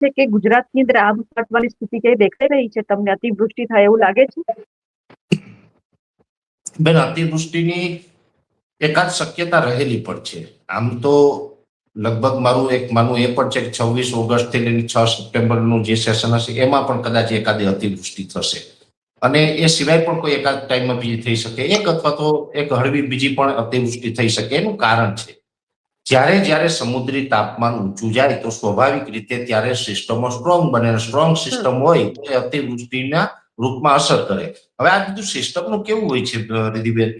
છે કે ગુજરાતની અંદર આબ ફાટવાની સ્થિતિ કઈ દેખાઈ રહી છે? તમને અતિવૃષ્ટિ થાય એવું લાગે છે? બેન, અતિવૃષ્ટિની એકાદ શક્યતા રહેલી પણ છે. આમ તો લગભગ મારું એક માનવું એ પણ છે કે 26 ઓગસ્ટ થી લઈને 6 સપ્ટેમ્બરનું જે સેશન હશે એમાં પણ કદાચ એકાદી અતિવૃષ્ટિ થશે, અને એ સિવાય પણ કોઈ એકાદ ટાઈમમાં બીજી થઈ શકે, એક અથવા તો એક હળવી બીજી પણ અતિવૃષ્ટિ થઈ શકે. એનું કારણ છે, જ્યારે સમુદ્રી તાપમાન ઊંચું જાય તો સ્વાભાવિક રીતે ત્યારે સિસ્ટમો સ્ટ્રોંગ બને. સ્ટ્રોંગ સિસ્ટમ હોય તો એ અતિવૃષ્ટિના રૂપમાં અસર કરે. હવે આ બધું સિસ્ટમનું કેવું હોય છે રિધિબેન,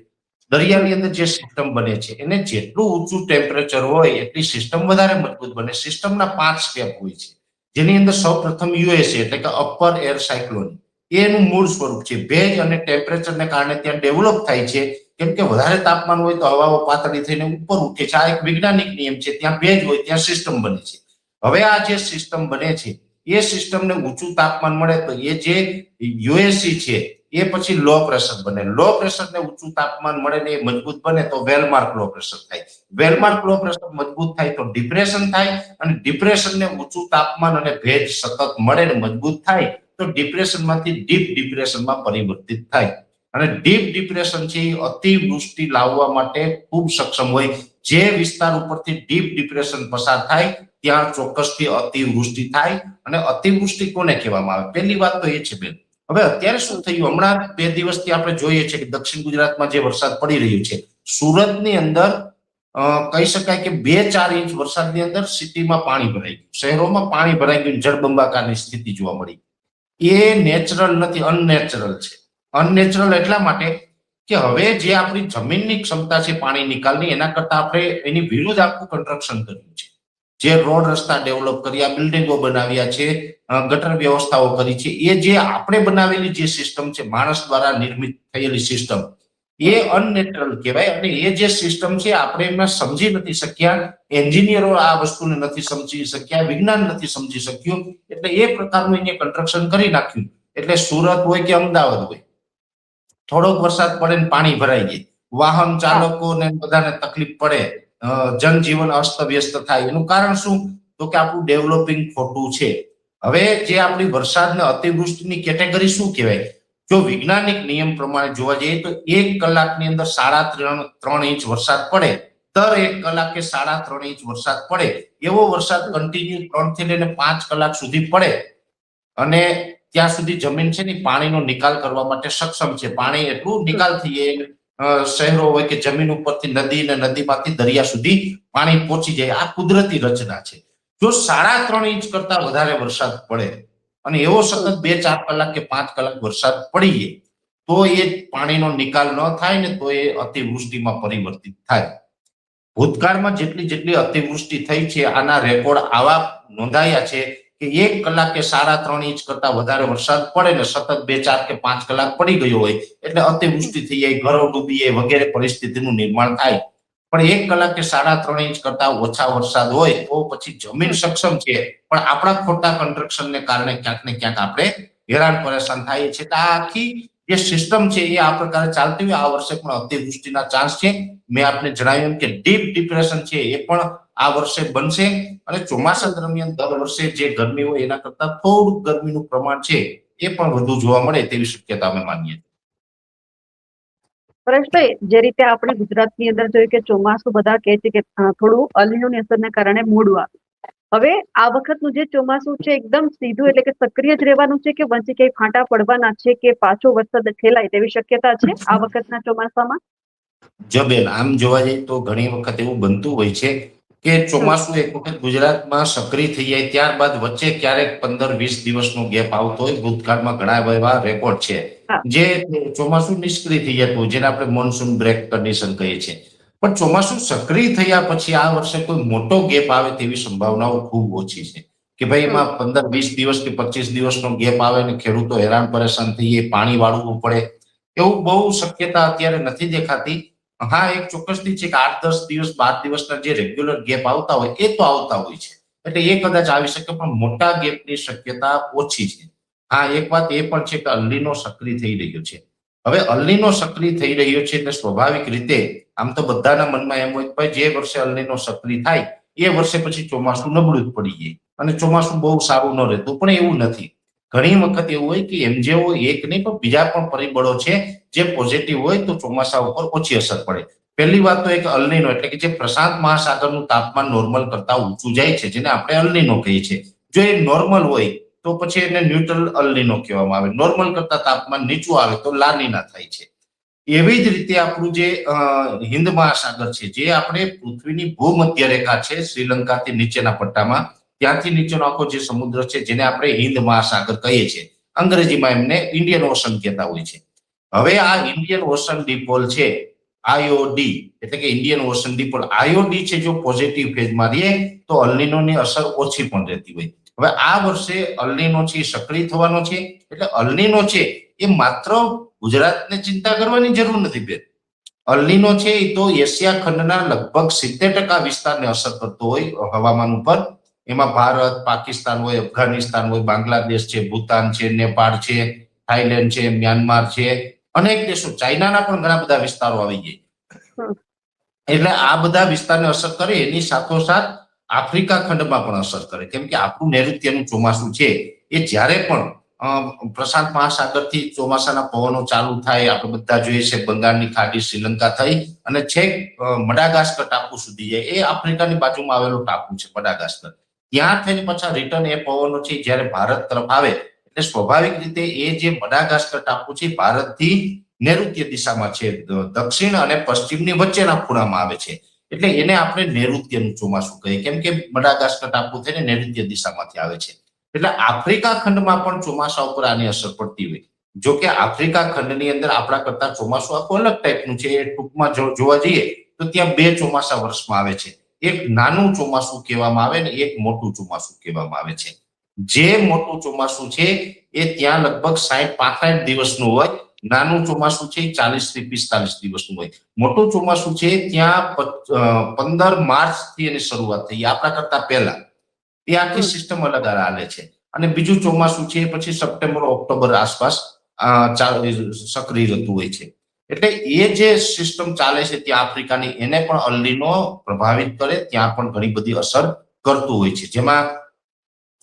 દરિયાની અંદર જે સિસ્ટમ બને છે એને જેટલું ઊંચું ટેમ્પરેચર હોય એટલી સિસ્ટમ વધારે મજબૂત બને. સિસ્ટમના 5 સ્ટેપ હોય છે, જેની અંદર સૌપ્રથમ યુએસએ એટલે કે અપર એર સાયક્લોન, એનું મૂળ સ્વરૂપ છે. ભેજ અને ટેમ્પરેચરને કારણે ત્યાં ડેવલપ થાય છે, કેમ કે વધારે તાપમાન હોય તો હવાઓ પાતળી થઈને ઉપર ઉઠે છે. આ એક વૈજ્ઞાનિક નિયમ છે. ત્યાં ભેજ હોય ત્યાં સિસ્ટમ બને છે. હવે આ જે સિસ્ટમ બને છે એ સિસ્ટમને ઊંચું તાપમાન મળે તો એ જે યુએસી છે એ પછી લો પ્રેશર બને. લો પ્રેશર ને ઊંચું તાપમાન મળે ને એ મજબૂત બને તો વેલમાર્ક લો પ્રેશર થાય. વેલમાર્ક લો પ્રેશર મજબૂત થાય તો ડિપ્રેશન થાય, અને ડિપ્રેશન ને ઊંચું તાપમાન અને ભેજ સતત મળે ને મજબૂત થાય તો ડિપ્રેશનમાંથી ડીપ ડિપ્રેશનમાં પરિવર્તિત થાય. અને ડીપ ડિપ્રેશન છે એ અતિવૃષ્ટિ લાવવા માટે ખૂબ સક્ષમ હોય. જે વિસ્તાર ઉપરથી ડીપ ડિપ્રેશન પસાર થાય ત્યાં ચોક્કસથી અતિવૃષ્ટિ થાય. અને અતિવૃષ્ટિ કોને કહેવામાં આવે? પહેલી વાત તો એ છે બેન. હવે અત્યારે શું થયું, હમણાં 2 દિવસથી આપણે જોઈએ છે કે દક્ષિણ ગુજરાતમાં જે વરસાદ પડી રહ્યો છે, સુરતની અંદર કહી શકાય કે 2-4 ઇંચ વરસાદની અંદર સિટીમાં પાણી ભરાઈ ગયું, શહેરોમાં પાણી ભરાઈ ગયું, જળબંબાકારની સ્થિતિ જોવા મળી. એ નેચરલ નથી, અનનેચરલ છે. અનનેચરલ એટલા માટે કે હવે જે આપણી જમીનની ક્ષમતા છે પાણી નિકાલની, એના કરતા આપણે એની વિરુદ્ધ આખું કન્સ્ટ્રક્શન કર્યું છે. જે રોડ રસ્તા ડેવલપ કર્યા, બિલ્ડિંગો બનાવ્યા છે, ગટર વ્યવસ્થાઓ કરી છે, એ જે આપણે બનાવેલી જે સિસ્ટમ છે, માણસ દ્વારા નિર્મિત થયેલી સિસ્ટમ, એ અનનેચરલ કહેવાય. અને એ જે સિસ્ટમ છે આપણે એમને સમજી નથી શક્યા, એન્જિનિયરો આ વસ્તુને નથી સમજી શક્યા, વિજ્ઞાન નથી સમજી શક્યું, એટલે એ પ્રકારનું એને કન્સ્ટ્રક્શન કરી નાખ્યું. એટલે સુરત હોય કે અમદાવાદ હોય, થોડોક વરસાદ પડે ને પાણી ભરાઈ જાય, વાહન ચાલકોને બધાને તકલીફ પડે, જનજીવન અસ્તવ્યસ્ત થાય. એનું કારણ શું? તો કે આપણું ડેવલપિંગ ખોટું છે. હવે જે આપણી વરસાદને અતિવૃષ્ટિની કેટેગરી શું કહેવાય? જો વૈજ્ઞાનિક નિયમ પ્રમાણે જોવા જઈએ તો 1 કલાકની અંદર 3.5 ઇંચ વરસાદ પડે, દર 1 કલાકે 3.5 ઇંચ વરસાદ પડે, એવો વરસાદ કન્ટિન્યુ 3 થી લઈને 5 કલાક સુધી પડે, અને ત્યાં સુધી જમીન છે ને પાણીનો નિકાલ કરવા માટે સક્ષમ છે. પાણી એટલું નિકાલ થઈ જાય, શહેરો હોય કે જમીન ઉપરથી નદી ને નદીમાંથી દરિયા સુધી પાણી પહોંચી જાય. આ કુદરતી રચના છે. જો 3.5 ઇંચ કરતા વધારે વરસાદ પડે અને એવો સતત 2-4 કલાક કે 5 કલાક વરસાદ પડી તો એ પાણીનો નિકાલ ન થાય ને તો એ અતિવૃષ્ટિમાં પરિવર્તિત થાય. ભૂતકાળમાં જેટલી અતિવૃષ્ટિ થઈ છે આના રેકોર્ડ આવા નોંધાયા છે કે 1 કલાકે 3.5 ઇંચ કરતા વધારે વરસાદ પડે ને સતત 2-4 કે 5 કલાક પડી ગયો હોય એટલે અતિવૃષ્ટિ થઈ જાય, ઘરો ડૂબી જાય વગેરે પરિસ્થિતિનું નિર્માણ થાય. પણ 1 કલાકે 3.5 ઇંચ કરતા ઓછા વરસાદ હોય તો પછી જમીન સક્ષમ છે, પણ આપણા ખોટા કન્સ્ટ્રક્શનને કારણે ક્યાંક ને ક્યાંક આપણે હેરાન પરેશાન થાય છે. આ આખી જે સિસ્ટમ છે એ આ પ્રકારે ચાલતી હોય. આ વર્ષે પણ અતિવૃષ્ટિના ચાન્સ છે. મેં આપને જણાવ્યું કે ડીપ ડિપ્રેશન છે એ પણ આ વર્ષે બનશે, અને ચોમાસા દરમિયાન દર વર્ષે જે ગરમી હોય એના કરતા થોડું ગરમીનું પ્રમાણ છે એ પણ વધુ જોવા મળે તેવી શક્યતા અમે માનીએ. પરેશભાઈ, જે રીતે આપણે ગુજરાતની અંદર જોઈએ કે ચોમાસું બધા કહે છે કે થોડું અલ્નિનોની અસરને કારણે મોડું આવે. હવે આ વખતનું જે ચોમાસું છે એકદમ સીધું એટલે કે સક્રિય જ રહેવાનું છે કે વચ્ચે કઈ ફાંટા પડવાના છે કે પાછો વરસાદ ખેલાય તેવી શક્યતા છે આ વખતના ચોમાસામાં? જો બેન, આમ જોવા જઈએ તો ઘણી વખત એવું બનતું હોય છે કે ચોમાસું એક વખત ગુજરાતમાં સક્રિય થઈ જાય ત્યારબાદ વચ્ચે ક્યારેક 15-20 દિવસનો ગેપ આવતો હોય. ભૂતકાળમાં ઘણા એવા રેકોર્ડ છે જે ચોમાસું નિષ્ક્રિય થઈ જતું હોય, જેને આપણે મોન્સૂન બ્રેક કન્ડિશન કહીએ છીએ. પણ ચોમાસું સક્રિય થયા પછી આ વર્ષે કોઈ મોટો ગેપ આવે તેવી સંભાવનાઓ ખૂબ ઓછી છે કે ભાઈ એમાં 15-20 દિવસ કે 25 દિવસનો ગેપ આવે ને ખેડૂતો હેરાન પરેશાન થઈએ, પાણી વાળવું પડે, એવું બહુ શક્યતા અત્યારે નથી દેખાતી. હા, એક ચોક્કસથી છે કે 8-10 દિવસ 12 દિવસના જે રેગ્યુલર ગેપ આવતા હોય એ તો આવતા હોય છે, એટલે એ કદાચ આવી શકે, પણ મોટા ગેપની શક્યતા ઓછી છે. હા, એક વાત એ પણ છે કે અલ્નીનો સક્રિય થઈ રહ્યો છે. હવે અલ્નીનો સક્રિય થઈ રહ્યો છે એટલે સ્વાભાવિક રીતે આમ તો બધાના મનમાં એમ હોય કે ભાઈ જે વર્ષે અલ્નીનો સક્રિય થાય એ વર્ષે પછી ચોમાસું નબળું જ પડી જાય. અને ચોમાસું બહુ સારું ન રહેતું, પણ એવું નથી. ઘણી વખત એવું હોય કે MJO એક નહીં પણ બીજા પણ પરિબળો છે જે પોઝિટિવ હોય તો ચોમાસા ઉપર ઓછી અસર પડે. પહેલી વાત તો એક અલ્નીનો એટલે કે જે પ્રશાંત મહાસાગરનું તાપમાન નોર્મલ કરતા ઊંચું જાય છે, જેને આપણે અલ્નીનો કહીએ છીએ. જો એ નોર્મલ હોય તો પછી એને ન્યુટ્રલ અલ્નીનો કહેવામાં આવે. નોર્મલ કરતા તાપમાન નીચું આવે તો લાનીના થાય છે. એવી જ રીતે આપણું જે હિન્દ મહાસાગર છે, જે આપણે પૃથ્વીની ભૂમધ્ય રેખા છે, શ્રીલંકાથી નીચેના પટ્ટામાં, ત્યાંથી નીચેનો આખો જે સમુદ્ર છે જેને આપણે હિન્દ મહાસાગર કહીએ છીએ, અંગ્રેજીમાં એમને ઇન્ડિયન ઓશન કહેતા હોય છે. હવે આ ઇન્ડિયન ઓશન ડિપોલ છે, IOD એટલે કે ઇન્ડિયન ઓશન ડિપોલ, IOD છે જો પોઝિટિવ ફેઝમાં રહે તો અલ્નીનોની અસર ઓછી પણ રહેતી હોય. હવે આ વર્ષે અલ્નીનો છે સક્રિય થવાનો છે, એટલે અલ્નીનો છે એ માત્ર ગુજરાતને ચિંતા કરવાની જરૂર નથી બેન. અલ્નીનો છે એ તો એશિયા ખંડના લગભગ 70% વિસ્તારને અસર કરતો હોય હવામાન ઉપર. એમાં ભારત, પાકિસ્તાન હોય, અફઘાનિસ્તાન હોય, બાંગ્લાદેશ છે, ભૂતાન છે, નેપાળ છે, થાઈલેન્ડ છે, મ્યાનમાર છે, અનેક દેશો, ચાઇનાના પણ ઘણા બધા વિસ્તારો આવી જાય. એટલે આ બધા વિસ્તારને અસર કરે, એની સાથોસાથ આફ્રિકા ખંડમાં પણ અસર કરે. કેમ કે આપણું નૈઋત્યનું ચોમાસું છે એ જ્યારે પણ પ્રશાંત મહાસાગરથી ચોમાસાના પવનો ચાલુ થાય, આપણે બધા જોઈએ છે બંગાળની ખાડી, શ્રીલંકા થઈ અને છેક મડાગાસ્કર ટાપુ સુધી જાય. એ આફ્રિકાની બાજુમાં આવેલો ટાપુ છે મડાગાસ્કર. ત્યાં થઈને પાછા રિટર્ન એ પવનો છે જ્યારે ભારત તરફ આવે એટલે સ્વાભાવિક રીતે એ જે મડાગાસ્કર ટાપુ છે ભારતથી નૈઋત્ય દિશામાં છે, દક્ષિણ અને પશ્ચિમની વચ્ચેના ખૂણામાં આવે છે. એટલે એને આપણે નૈઋત્યનું ચોમાસું કહીએ, કેમ કે મડાગાસ્કર ટાપુ થઈને નૈઋત્ય દિશામાંથી આવે છે. એટલે આફ્રિકા ખંડમાં પણ ચોમાસા ઉપર આની અસર પડતી હોય. જો કે આફ્રિકા ખંડની અંદર આપણા કરતા ચોમાસું આખું અલગ ટાઈપનું છે. એ ટૂંકમાં જોવા જઈએ તો ત્યાં 2 ચોમાસા વર્ષમાં આવે છે. એક નાનું ચોમાસું કહેવામાં આવે ને એક મોટું ચોમાસું કહેવામાં આવે છે. જે મોટું ચોમાસું છે એ ત્યાં લગભગ 60-65 દિવસનું હોય. નાનું ચોમાસું છે 40 થી 45 દિવસનું હોય. મોટું ચોમાસું છે ત્યાં 15 માર્ચથી એની શરૂઆત થઈ, આપણા કરતા પહેલા. એ આખી સિસ્ટમ અલગ હાલે છે. અને બીજું ચોમાસું છે પછી સપ્ટેમ્બર ઓક્ટોબર આસપાસ સક્રિય રહેતું હોય છે. એટલે એ જે સિસ્ટમ ચાલે છે ત્યાં આફ્રિકાની, એને પણ અલ્નીનો પ્રભાવિત કરે, ત્યાં પણ ઘણી બધી અસર કરતું હોય છે. જેમાં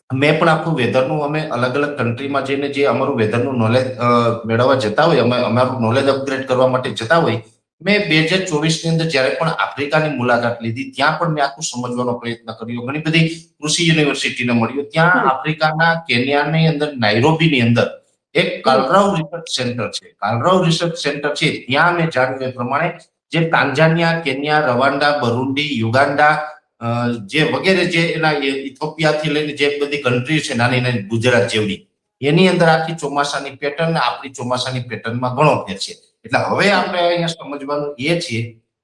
મેં પણ આપણું વેધરનું, અમે અલગ અલગ કન્ટ્રીમાં જઈને જે અમારું વેધરનું નોલેજ મેળવવા જતા હોય, અમે અમારું નોલેજ અપગ્રેડ કરવા માટે જતા હોય, મેં 2024 ની અંદર જ્યારે પણ આફ્રિકાની મુલાકાત લીધી, ત્યાં પણ મેં આખું સમજવાનો પ્રયત્ન કર્યો. ઘણી બધી કૃષિ યુનિવર્સિટીને મળ્યો. ત્યાં આફ્રિકાના કેન્યાની અંદર, નાઇરોબીની અંદર એક કાલરાવ રિસર્ચ સેન્ટર છે. કાલરાવ રિસર્ચ સેન્ટર છે ત્યાં મેં જાણ્યું એ પ્રમાણે જે તાંજાનિયા, કેન્યા, રવાંડા, બરુંડી, યુગાન્ડા, જે વગેરે જે એના ઇથોપિયાથી લઈને જે બધી કન્ટ્રી છે નાની નાની ગુજરાત જેવડી, એની અંદર આખી ચોમાસાની પેટર્ન આપણી ચોમાસાની પેટર્નમાં ઘણો ફેર છે. એટલે હવે આપણે અહીંયા સમજવાનું એ છે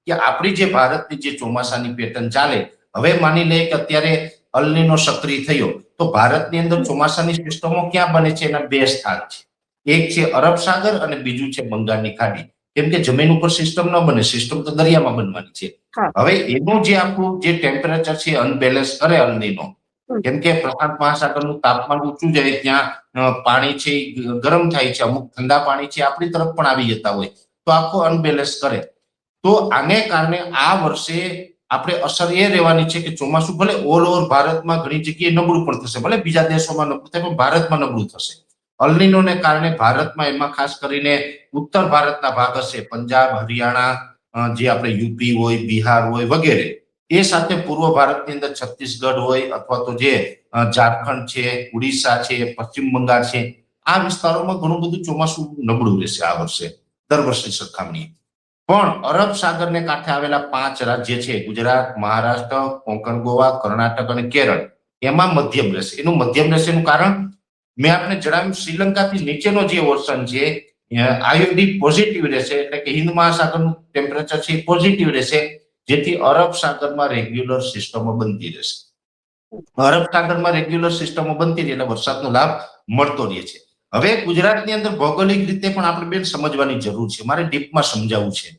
કે આપણી જે ભારતની જે ચોમાસાની પેટર્ન ચાલે, હવે માની લઈએ કે અત્યારે અલ્નીનો સક્રિય થયો તો ભારતની અંદર ચોમાસાની સિસ્ટમો ક્યાં બને છે? એના 2 સ્થાન છે. એક છે અરબ સાગર અને બીજું છે બંગાળની ખાડી. કેમ કે જમીન ઉપર સિસ્ટમ ન બને, સિસ્ટમ તો દરિયામાં બનવાની છે. હવે એનું જે આપણું જે ટેમ્પરેચર છે અનબેલેન્સ કરે અલ્નીનો. કેમ કે પ્રશાંત મહાસાગરનું તાપમાન ઊંચું જાય ત્યાં પાણી છે ગરમ થાય છે, અમુક ઠંડા પાણી છે આપણી તરફ પણ આવી જતા હોય, તો આખો અનબેલેન્સ કરે. તો આને કારણે આ વર્ષે આપણે અસર એ રહેવાની છે કે ચોમાસું ભલે ઓલ ઓવર ભારતમાં ઘણી જગ્યાએ નબળું પણ થશે, ભલે બીજા દેશોમાં નબળું થાય પણ ભારતમાં નબળું થશે. અલ્નીનોને કારણે ભારતમાં, એમાં ખાસ કરીને ઉત્તર ભારતના ભાગ હશે, પંજાબ, હરિયાણા, જે આપણે યુપી હોય, બિહાર હોય વગેરે, એ સાથે પૂર્વ ભારતની અંદર છત્તીસગઢ હોય અથવા તો જે ઝારખંડ છે, ઉડીસા છે, પશ્ચિમ બંગાળ છે, આ વિસ્તારોમાં ઘણું બધું ચોમાસું નબળું રહેશે આ વર્ષે દર વર્ષની સરખામણીએ. પણ અરબ સાગરને કાંઠે આવેલા 5 રાજ્ય છે, ગુજરાત, મહારાષ્ટ્ર, કોંકણ, ગોવા, કર્ણાટક અને કેરળ, એમાં મધ્યમ રહેશે. એનું મધ્યમ રહેશે એનું કારણ મેં આપને જણાવ્યું, શ્રીલંકાથી નીચેનો જે ઓશન છે આઈઓડી પોઝિટિવ રહેશે, એટલે કે હિન્દ મહાસાગરનું ટેમ્પરેચર છે પોઝિટિવ રહેશે, જેથી અરબ સાગરમાં રેગ્યુલર સિસ્ટમો બનતી રહેશે. અરબ સાગરમાં રેગ્યુલર સિસ્ટમો બનતી રહે એટલે વરસાદનો લાભ મળતો રહે છે. હવે ગુજરાતની અંદર ભૌગોલિક રીતે પણ આપણે બેન સમજવાની જરૂર છે, મારે ડીપમાં સમજાવવું છે,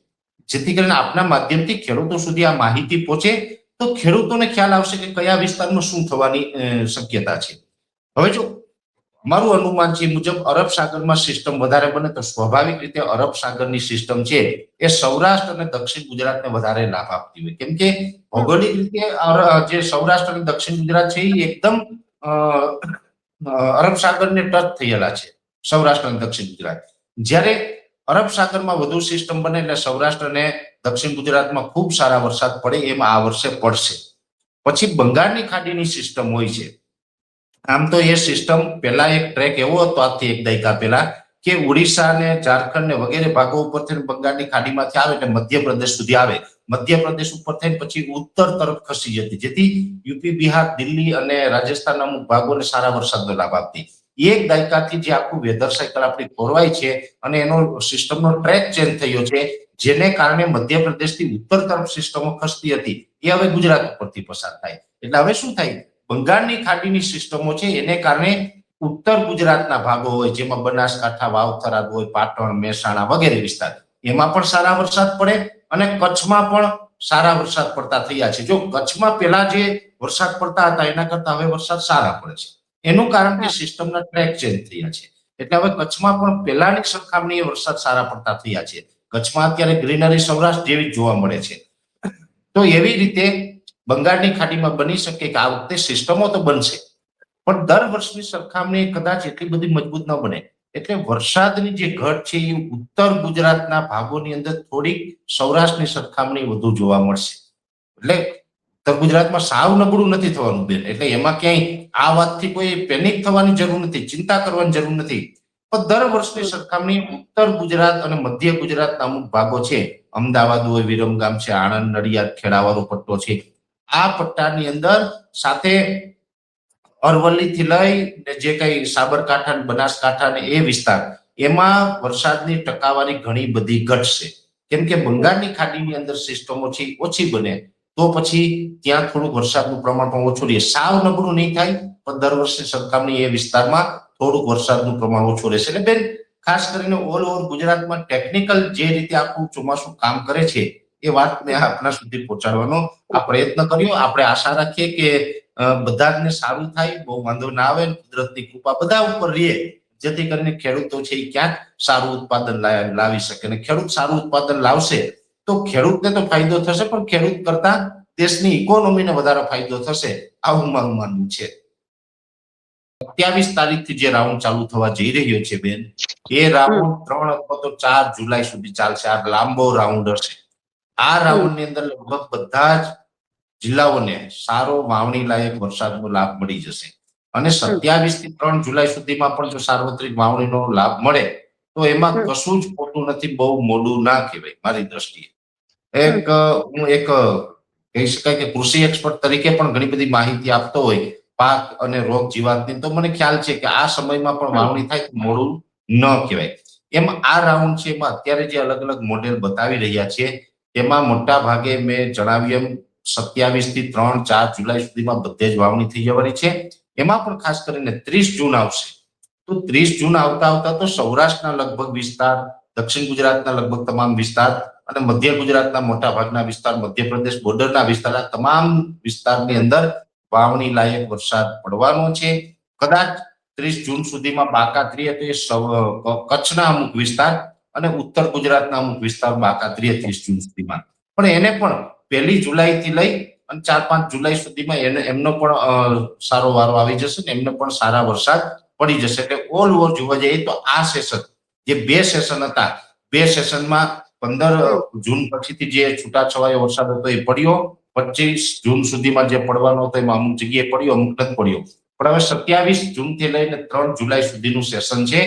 જેથી કરીને આપના માધ્યમથી ખેડૂતો સુધી આ માહિતી પહોંચે તો ખેડૂતોને ખ્યાલ આવશે કે કયા વિસ્તારમાં શું થવાની શક્યતા છે. હવે જો મારું અનુમાન છે મુજબ અરબ સાગરમાં સિસ્ટમ વધારે બને તો સ્વાભાવિક રીતે અરબ સાગરની સિસ્ટમ છે એ સૌરાષ્ટ્ર અને દક્ષિણ ગુજરાતને વધારે લાભ આપતી હોય. કેમ કે ભૌગોલિક રીતે જે સૌરાષ્ટ્ર અને દક્ષિણ ગુજરાત છે એ એકદમ અરબ સાગરને ટચ થયેલા છે, સૌરાષ્ટ્ર અને દક્ષિણ ગુજરાત. જ્યારે અરબ સાગરમાં વધુ સિસ્ટમ બને એટલે સૌરાષ્ટ્ર અને દક્ષિણ ગુજરાતમાં ખૂબ સારા વરસાદ પડે, એમ આ વર્ષે પડશે. પછી બંગાળની ખાડીની સિસ્ટમ હોય છે. આમ તો એ સિસ્ટમ પહેલા એક ટ્રેક એવો હતો આજથી એક દાયકા પહેલા કે ઓડિશા ને ઝારખંડ ને વગેરે ભાગો ઉપરથી બંગાળની ખાડીમાંથી આવે એટલે મધ્યપ્રદેશ સુધી આવે. મધ્યપ્રદેશ ઉપર થઈને પછી ઉત્તર તરફ ખસી જતી, જેથી યુપી, બિહાર, દિલ્હી અને રાજસ્થાનના અમુક ભાગોને સારા વરસાદનો લાભ આપતી. એક દાયકાથી જે આખું વેધર સાયકલ આપણી ખોરવાય છે અને એનો સિસ્ટમનો ટ્રેક ચેન્જ થયો છે, જેને કારણે મધ્યપ્રદેશથી ઉત્તર તરફ સિસ્ટમો ખસતી હતી, એ હવે ગુજરાત ઉપરથી પસાર થાય. એટલે હવે શું થાય, બંગાળની ખાડીની સિસ્ટમો છે એને કારણે ઉત્તર ગુજરાતના ભાગો હોય, જેમાં બનાસકાંઠા, વાવ-થરાદ હોય, પાટણ, મહેસાણા વગેરે વિસ્તાર, એમાં પણ સારા વરસાદ પડે અને કચ્છમાં પણ સારા વરસાદ પડતા થયા છે. જો કચ્છમાં પેલા જે વરસાદ પડતા હતા એના કરતા હવે વરસાદ સારા પડે છે, એનું કારણ કે સિસ્ટમના ટ્રેક ચેન્જ થયા છે. એટલે હવે કચ્છમાં પણ પેલાની સરખામણીએ વરસાદ સારા પડતા થયા છે. કચ્છમાં અત્યારે ગ્રીનરી સૌરાષ્ટ્ર જેવી જોવા મળે છે. તો એવી રીતે બંગાળની ખાડીમાં બની શકે કે આ વખતે સિસ્ટમો તો બનશે, પણ દર વર્ષની સરખામણીએ કદાચ એટલી બધી મજબૂત ન બને. એટલે વરસાદની જે ઘટ છે એ ઉત્તર ગુજરાતના ભાગોની અંદર થોડીક સૌરાષ્ટ્રની સરખામણી વધુ જોવા મળશે. એટલે ઉત્તર ગુજરાતમાં સાવ નબળું નથી થવાનું બેન, એટલે એમાં ક્યાંય આ વાતથી કોઈ પેનિક થવાની જરૂર નથી, ચિંતા કરવાની જરૂર નથી. પણ દર વર્ષની સરખામણી ઉત્તર ગુજરાત અને મધ્ય ગુજરાતના અમુક ભાગો છે, અમદાવાદ હોય, વિરમગામ છે, આણંદ, નડિયાદ, ખેડાવાળો પટ્ટો છે, આ પટ્ટાની અંદર સાથે અરવલ્લી થી લઈ જે કઈ સાબરકાંઠા, બનાસકાંઠા ને એ વિસ્તાર, એમાં વરસાદની ટકાવારી ઘણી બધી ઘટશે. કેમ કે બંગાળની ખાડીની અંદર સિસ્ટમો ઓછી બને, તો પછી ત્યાં થોડું વરસાદનું પ્રમાણ પણ ઓછું રહે. સાવ નબળું નહીં થાય, પણ દર વર્ષની સરખામણી એ વિસ્તારમાં થોડુંક વરસાદનું પ્રમાણ ઓછું રહેશે. એટલે બેન, ખાસ કરીને ઓલ ઓવર ગુજરાતમાં ટેકનિકલ જે રીતે આખું ચોમાસું કામ કરે છે એ વાત મેં આપના સુધી પહોંચાડવાનો આ પ્રયત્ન કર્યો. આપણે આશા રાખીએ કે બધાને સારું થાય, બહુ વાંધો ના આવે, કુદરતની કૃપા બધા ઉપર રહે, જેથી કરીને ખેડૂતો છે એ ક્યાંક સારું ઉત્પાદન લાવી શકે. અને ખેડૂત સારું ઉત્પાદન લાવશે તો ખેડૂતને તો ફાયદો થશે, પણ ખેડૂત કરતા દેશની ઇકોનોમીને વધારે ફાયદો થશે, આવું મારું માનવું છે. 27 તારીખથી જે રાઉન્ડ ચાલુ થવા જઈ રહ્યો છે બેન, એ રાઉન્ડ 3 અથવા તો 4 જુલાઈ સુધી ચાલશે. આ લાંબો રાઉન્ડ હશે. આ રાઉન્ડની અંદર લગભગ બધા જ જિલ્લાઓને સારો વાવણી લાયક વરસાદનો લાભ મળી જશે. અને 27 થી 3 જુલાઈ સુધીમાં પણ જો સાર્વત્રિક વાવણીનો લાભ મળે તો એમાં કશું જ ખોટું નથી, બહુ મોડું ના કહેવાય મારી દ્રષ્ટિએ. હું એક કહી શકાય કે કૃષિ એક્સપર્ટ તરીકે પણ ઘણી બધી માહિતી આપતો હોય પાક અને રોગ જીવાતની, તો મને ખ્યાલ છે કે આ સમયમાં પણ વાવણી થાય તો મોડું ન કહેવાય. એમ આ રાઉન્ડ છે એમાં અત્યારે જે અલગ અલગ મોડેલ બતાવી રહ્યા છે તેમાં મોટા ભાગે મેં જણાવ્યું એમ 27 થી 3-4 જુલાઈ સુધીમાં બધે જ વાવણી થઈ જવાની છે. એમાં પણ ખાસ કરીને 30 જૂન આવશે, તો 30 જૂન આવતા તો સૌરાષ્ટ્રના લગભગ વિસ્તાર, દક્ષિણ ગુજરાતના લગભગ તમામ વિસ્તાર અને મધ્ય ગુજરાતના મોટા ભાગના વિસ્તાર, મધ્યપ્રદેશ બોર્ડરના વિસ્તાર, તમામ વિસ્તારની અંદર વાવણી લાયક વરસાદ પડવાનો છે. કદાચ 30 જૂન સુધીમાં બાકાત્રી કચ્છના અમુક વિસ્તાર અને ઉત્તર ગુજરાતના અમુક વિસ્તાર બાકાત્રી 30 જૂન સુધીમાં, પણ એને પણ 1 જુલાઈ થી લઈ અને 4-5 જુલાઈ સુધીમાં એમનો પણ સારો વારો આવી જશે ને એમને પણ સારા વરસાદ પડી જશે. એટલે ઓલ ઓવર જોવા જઈએ તો આ સેશન, જે 2 સેશન હતા, 2 સેશનમાં 15 જૂન પછીથી જે છૂટાછવાયો વરસાદ હતો એ પડ્યો, 25 જૂન સુધીમાં જે પડવાનો હતો એમાં અમુક જગ્યાએ પડ્યો, અમુક નથી પડ્યો. પણ હવે 27 જૂન થી લઈને 3 જુલાઈ સુધીનું સેશન છે,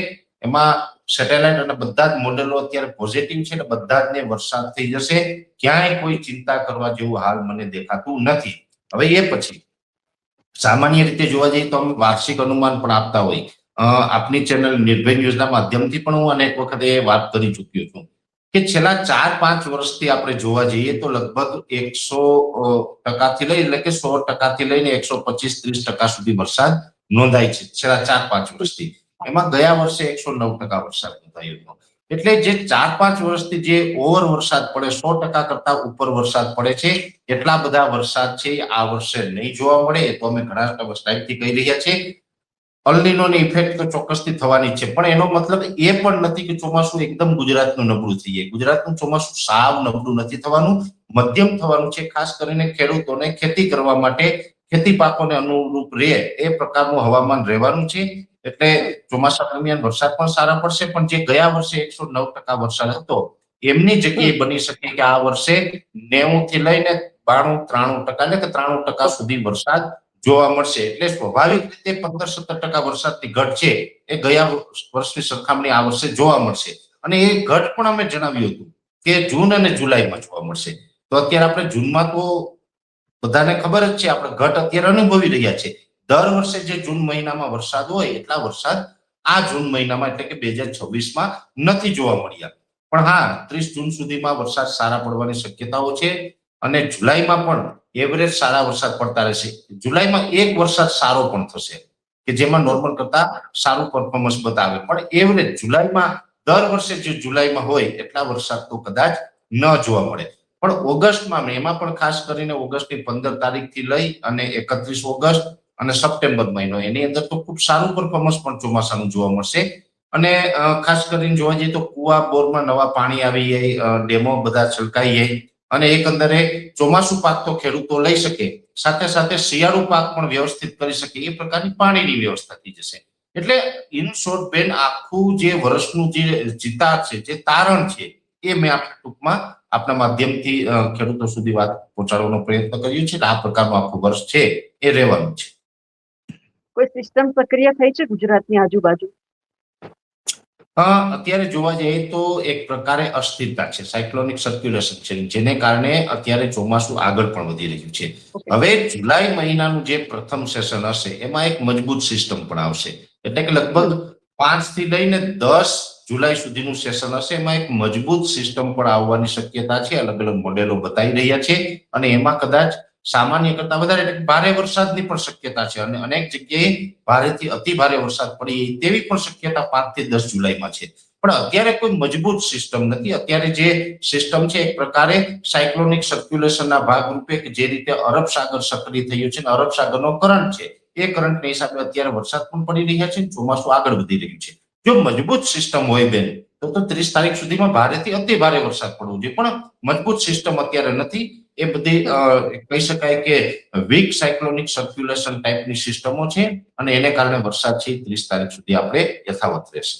એમાં સેટેલાઇટ અને બધા જ મોડેલો અત્યારે પોઝિટિવ છે, એટલે બધા જ ને વરસાદ થઈ જશે. ક્યાંય કોઈ ચિંતા કરવા જેવું હાલ મને દેખાતું નથી. હવે એ પછી સામાન્ય રીતે જોવા જઈએ તો અમે વાર્ષિક અનુમાન પણ આપતા હોય. આપની ચેનલ નિર્ભય ન્યૂઝના માધ્યમથી પણ હું અનેક વખત એ વાત કરી ચૂક્યો છું કે છેલ્લા 4-5 વર્ષથી આપણે જોવા જઈએ તો લગભગ 100% થી લઈ એટલે કે 100% થી લઈને 125-30% સુધી વરસાદ નોંધાય છે છેલ્લા 4-5 વર્ષથી. એમાં ગયા વર્ષે 109% વરસાદ નોંધાયો હતો. એટલે જે 4-5 વર્ષથી જે ઓવર વરસાદ પડે, 100% કરતા ઉપર વરસાદ પડે છે, એટલા બધા વરસાદ છે આ વર્ષે નહીં જોવા મળે. એ તો અમે ઘણા ટાઈમથી કહી રહ્યા છીએ. અલ્નીનોની ઇફેક્ટ તો ચોક્કસથી થવાની છે, પણ એનો મતલબ એ પણ નથી કે ચોમાસું એકદમ ગુજરાતનું નબળું થઈ જાય. ગુજરાતનું ચોમાસું સાવ નબળું નથી થવાનું, મધ્યમ થવાનું છે. ખાસ કરીને ખેડૂતોને ખેતી કરવા માટે ખેતી પાકોને અનુરૂપ રહે એ પ્રકારનું હવામાન રહેવાનું છે. એટલે ચોમાસા દરમિયાન વરસાદ પણ સારા પડશે, પણ જે ગયા વર્ષે 109% વરસાદ હતો એમની જગ્યાએ બની શકે કે આ વર્ષે 90 થી લઈને 92-93% એટલે કે 93% સુધી વરસાદ જોવા મળશે. એટલે સ્વાભાવિક રીતે 15-17% વરસાદની ઘટ છે એ ગયા વર્ષની સરખામણી આ વર્ષે જોવા મળશે. અને એ ઘટ પણ અમે જણાવ્યું હતું કે જૂન અને જુલાઈમાં જોવા મળશે. તો અત્યારે આપણે જૂનમાં તો બધાને ખબર જ છે, આપણે ઘટ અત્યારે અનુભવી રહ્યા છે. દર વર્ષે જે જૂન મહિનામાં વરસાદ હોય એટલા વરસાદ આ જૂન મહિનામાં એટલે કે 2026માં નથી જોવા મળ્યા. પણ હા, 30 જૂન સુધીમાં વરસાદ સારા પડવાની શક્યતાઓ છે અને જુલાઈમાં પણ એવરેજ સારા વરસાદ પડતા રહેશે. જુલાઈમાં એક વરસાદ સારો પણ થશે કે જેમાં નોર્મલ કરતા સારું પરફોર્મન્સ બતાવે, પણ એવરેજ જુલાઈમાં દર વર્ષે જે જુલાઈમાં હોય એટલા વરસાદ તો કદાચ ન જોવા મળે. પણ ઓગસ્ટમાં, એમાં પણ ખાસ કરીને ઓગસ્ટની 15 તારીખથી લઈ અને 31 ઓગસ્ટ અને સપ્ટેમ્બર મહિનો, એની અંદર તો ખૂબ સારું પરફોર્મન્સ પણ ચોમાસાનું જોવા મળશે. અને ખાસ કરીને જોવા જઈએ તો કુવા બોરમાં નવા પાણી આવી જાય, ડેમો બધા છલકાઈ જાય અને એકંદરે ચોમાસું પાક તો ખેડૂતો લઈ શકે, સાથે સાથે શિયાળુ પાક પણ વ્યવસ્થિત કરી શકે એ પ્રકારની પાણીની વ્યવસ્થા થઈ જશે. એટલે ઇન શોર્ટ બેન, આખું જે વર્ષનું જે ચિતાર છે, જે તારણ છે, એ મેં ટૂંકમાં આપના માધ્યમથી ખેડૂતો સુધી વાત પહોંચાડવાનો પ્રયત્ન કર્યો છે. આ પ્રકારનું આખું વર્ષ છે એ રહેવાનું છે. કોઈ સિસ્ટમ સક્રિય થઈ છે ગુજરાતની આજુબાજુ? અત્યારે જોવા જઈએ તો એક પ્રકારે અસ્થિરતા છે, સાયક્લોનિક સર્ક્યુલેશન છે, જેને કારણે અત્યારે ચોમાસું આગળ પણ વધી રહ્યું છે. હવે જુલાઈ મહિનાનું જે પ્રથમ સેશન હશે એમાં એક મજબૂત સિસ્ટમ પણ આવશે. એટલે કે લગભગ 5 થી લઈને 10 જુલાઈ સુધીનું સેશન હશે, એમાં એક મજબૂત સિસ્ટમ પણ આવવાની શક્યતા છે. અલગ અલગ મોડેલો બતાવી રહ્યા છે અને એમાં કદાચ સામાન્ય કરતા વધારે એટલે ભારે વરસાદની પણ શક્યતા છે અને અનેક જગ્યાએ ભારેથી અતિ ભારે વરસાદ પડી તેવી પણ શક્યતા 5 થી 10 જુલાઈમાં છે. પણ અત્યારે કોઈ મજબૂત સિસ્ટમ નથી. અત્યારે જે સિસ્ટમ છે એક પ્રકારે સાયક્લોનિક સર્ક્યુલેશનના ભાગરૂપે કે જે રીતે અરબ સાગર સક્રિય થયું છે અને અરબ સાગરનો કરંટ છે, એ કરંટના હિસાબે અત્યારે વરસાદ પણ પડી રહ્યા છે, ચોમાસું આગળ વધી રહ્યું છે. જો મજબૂત સિસ્ટમ હોય બેન તો 30 તારીખ સુધીમાં ભારેથી અતિ ભારે વરસાદ પડવો જોઈએ, પણ મજબૂત સિસ્ટમ અત્યારે નથી. એ બધી કહી શકાય કે વીક સાયક્લોનિક સર્ક્યુલેશન ટાઈપની સિસ્ટમો છે અને એને કારણે વરસાદ છે 30 તારીખ સુધી આપણે યથાવત રહેશે.